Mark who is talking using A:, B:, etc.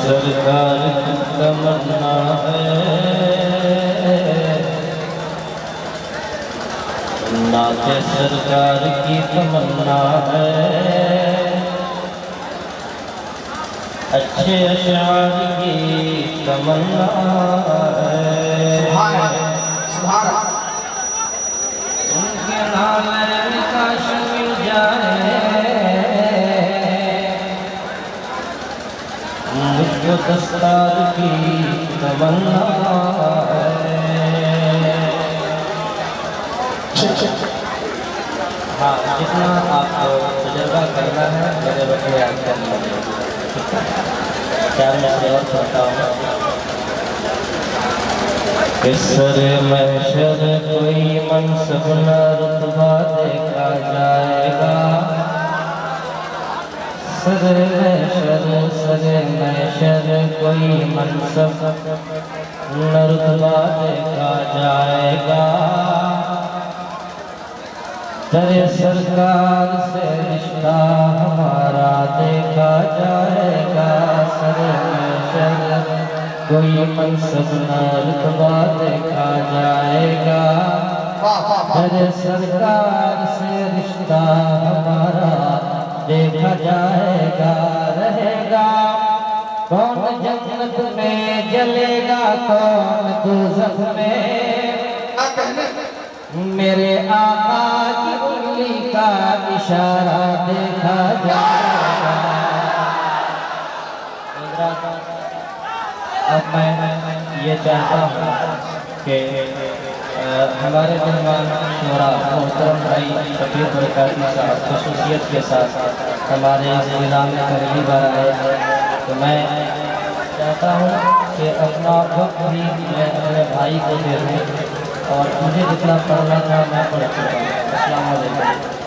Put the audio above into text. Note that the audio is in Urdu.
A: سرکار کی تمنا ہے، نعت سرکار کی تمنا ہے، اچھے اشعار کی تمنا ہے،
B: سبحان اللہ
A: ان کے نام کاش مل جائے، مجھ کو دستار کی تمنا ہے۔ ہاں جتنا آپ کو تجربہ کرنا ہے میرے بچے آپ کرنا ہے، چار میں سے اور پڑھتا ہوں۔ کہ سر محشر کوئی منصب نہ رتبہ دیکھا جائے گا، سر محشر کوئی منصب نہ رتبہ دیکھا جائے گا، در سرکار سے رشتہ ہمارا دیکھا جائے گا، سر محشر کوئی منصب نہ رتبہ دیکھا جائے گا، در سرکار سے رشتہ ہمارا دیکھا جائے گا، رہے گا کون جنت میں جلے گا کون دوزخ میں، میرے آقا کی انگلی کا اشارہ دیکھا جائے گا۔ اب میں یہ چاہتا ہوں کہ ہمارے مہمان شورا محترم بھائی شبیر برکاتی صاحب خصوصیت کے ساتھ ہمارے اس ضلع میں پہلی بار آئے، تو میں چاہتا ہوں کہ اپنا وقت بھی میں اپنے بھائی کو دے دوں، اور مجھے جتنا پڑھنا تھا میں پڑھ چکا ہوں۔ السلام علیکم۔